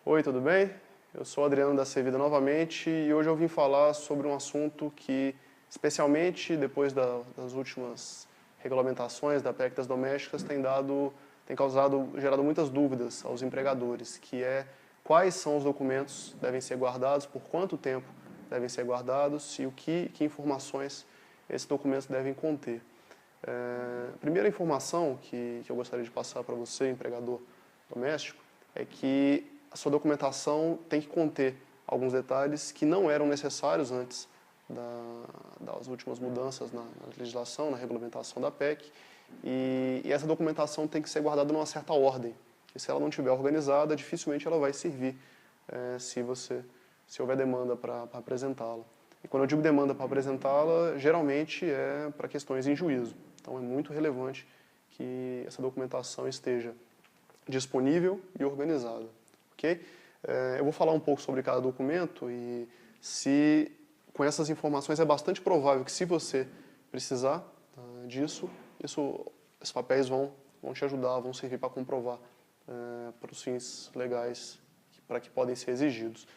Oi, tudo bem? Eu sou Adriano da Servida novamente e hoje eu vim falar sobre um assunto que, especialmente depois das últimas regulamentações da PEC das domésticas, gerado muitas dúvidas aos empregadores, que é quais são os documentos que devem ser guardados, por quanto tempo devem ser guardados e que informações esses documentos devem conter. A primeira informação que eu gostaria de passar para você, empregador doméstico, é que a sua documentação tem que conter alguns detalhes que não eram necessários antes das últimas mudanças na legislação, na regulamentação da PEC, e essa documentação tem que ser guardada numa certa ordem. E se ela não estiver organizada, dificilmente ela vai servir se houver demanda para apresentá-la. E quando eu digo demanda para apresentá-la, geralmente é para questões em juízo. Então é muito relevante que essa documentação esteja disponível e organizada. Okay? Eu vou falar um pouco sobre cada documento e com essas informações é bastante provável que se você precisar disso, esses papéis vão te ajudar, vão servir para comprovar para os fins legais para que podem ser exigidos.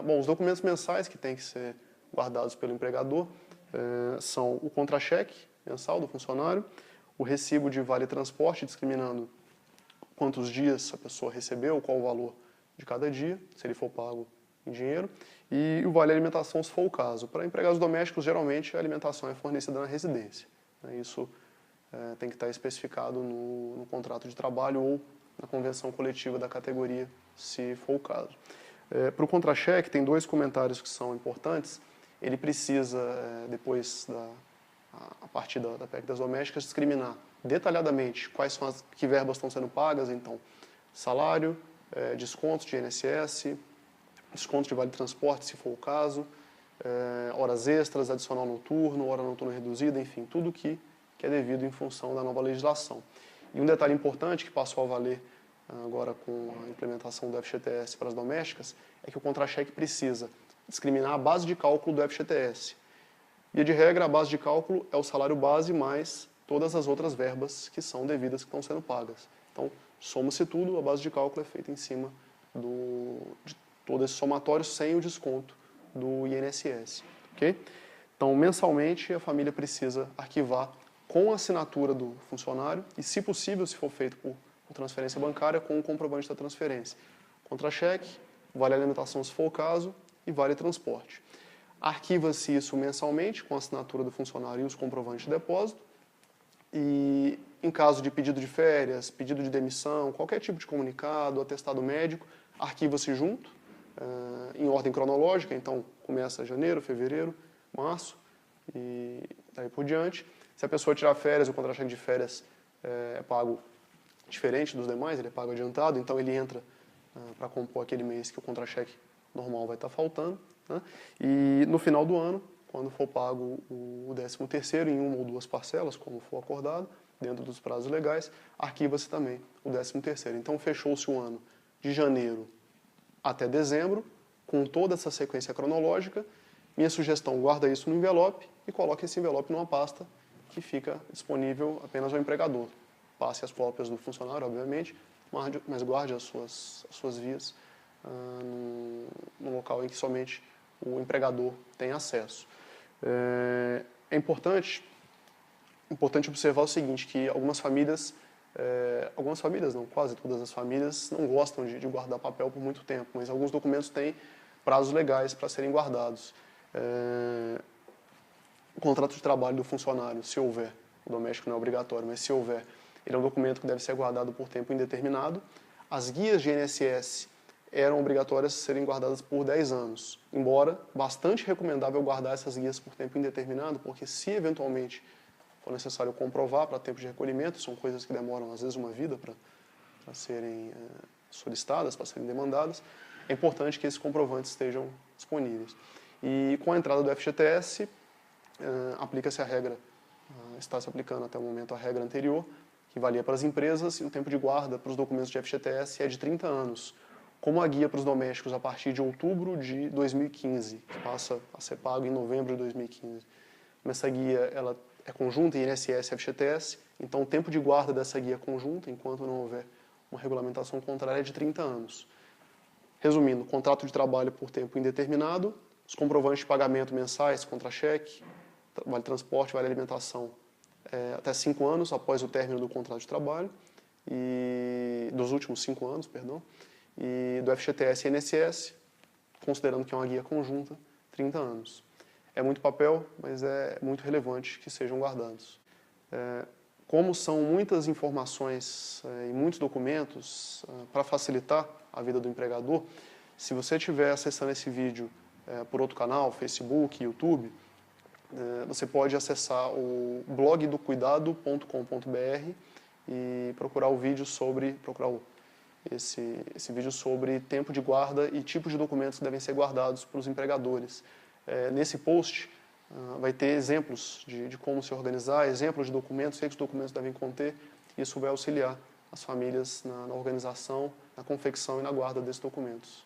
Bom, os documentos mensais que têm que ser guardados pelo empregador são o contra-cheque mensal do funcionário, o recibo de vale-transporte, discriminando quantos dias a pessoa recebeu, qual o valor de cada dia, se ele for pago em dinheiro, e o vale-alimentação, se for o caso. Para empregados domésticos, geralmente, a alimentação é fornecida na residência. Isso tem que estar especificado no contrato de trabalho ou na convenção coletiva da categoria, se for o caso. Para o contra-cheque, tem dois comentários que são importantes. Ele precisa, depois a partir da PEC das domésticas, discriminar detalhadamente que verbas estão sendo pagas, então, salário, descontos de INSS, descontos de vale-transporte, se for o caso, horas extras, adicional noturno, hora noturna reduzida, enfim, tudo que é devido em função da nova legislação. E um detalhe importante que passou a valer agora com a implementação do FGTS para as domésticas é que o contra-cheque precisa discriminar a base de cálculo do FGTS. Via de regra, a base de cálculo é o salário base mais todas as outras verbas que são devidas, que estão sendo pagas. Então, soma-se tudo, a base de cálculo é feita em cima de todo esse somatório sem o desconto do INSS. Okay? Então, mensalmente, a família precisa arquivar com a assinatura do funcionário e, se possível, se for feito por transferência bancária, com o comprovante da transferência. Contra-cheque, vale alimentação, se for o caso, e vale transporte. Arquiva-se isso mensalmente, com a assinatura do funcionário e os comprovantes de depósito. E, em caso de pedido de férias, pedido de demissão, qualquer tipo de comunicado, atestado médico, arquiva-se junto, em ordem cronológica. Então, começa janeiro, fevereiro, março e daí por diante. Se a pessoa tirar férias, o contra-cheque de férias é pago diferente dos demais, ele é pago adiantado, então ele entra para compor aquele mês que o contra-cheque normal vai estar faltando. Né? E no final do ano, quando for pago o 13º em uma ou duas parcelas, como for acordado, dentro dos prazos legais, arquiva-se também o 13º. Então fechou-se o ano de janeiro até dezembro, com toda essa sequência cronológica. Minha sugestão, guarda isso no envelope e coloque esse envelope numa pasta que fica disponível apenas ao empregador. Passe as cópias do funcionário, obviamente, mas guarde as suas vias no local em que somente o empregador tem acesso. É importante observar o seguinte, que algumas famílias não, quase todas as famílias, não gostam de guardar papel por muito tempo, mas alguns documentos têm prazos legais para serem guardados. O contrato de trabalho do funcionário, se houver, o doméstico não é obrigatório, mas se houver, ele é um documento que deve ser guardado por tempo indeterminado. As guias de INSS eram obrigatórias serem guardadas por 10 anos, embora bastante recomendável guardar essas guias por tempo indeterminado, porque se eventualmente for necessário comprovar para tempo de recolhimento, são coisas que demoram às vezes uma vida para serem solicitadas, para serem demandadas, é importante que esses comprovantes estejam disponíveis. E com a entrada do FGTS, aplica-se a regra, está se aplicando até o momento a regra anterior, que valia para as empresas, e o tempo de guarda para os documentos de FGTS é de 30 anos. Como a guia para os domésticos a partir de outubro de 2015, que passa a ser pago em novembro de 2015. Mas essa guia ela é conjunta, INSS e FGTS, então o tempo de guarda dessa guia conjunta, enquanto não houver uma regulamentação contrária, é de 30 anos. Resumindo, contrato de trabalho por tempo indeterminado, os comprovantes de pagamento mensais, contra-cheque, vale transporte, vale alimentação, até 5 anos após o término do contrato de trabalho, e dos últimos 5 anos, perdão, e do FGTS e INSS, considerando que é uma guia conjunta, 30 anos. É muito papel, mas é muito relevante que sejam guardados. Como são muitas informações e muitos documentos, para facilitar a vida do empregador, se você estiver acessando esse vídeo por outro canal, Facebook, YouTube, você pode acessar o blogdocuidado.com.br e procurar o vídeo sobre esse vídeo sobre tempo de guarda e tipos de documentos que devem ser guardados para os empregadores. Nesse post vai ter exemplos de como se organizar, exemplos de documentos, o que os documentos devem conter. Isso vai auxiliar as famílias na organização, na confecção e na guarda desses documentos.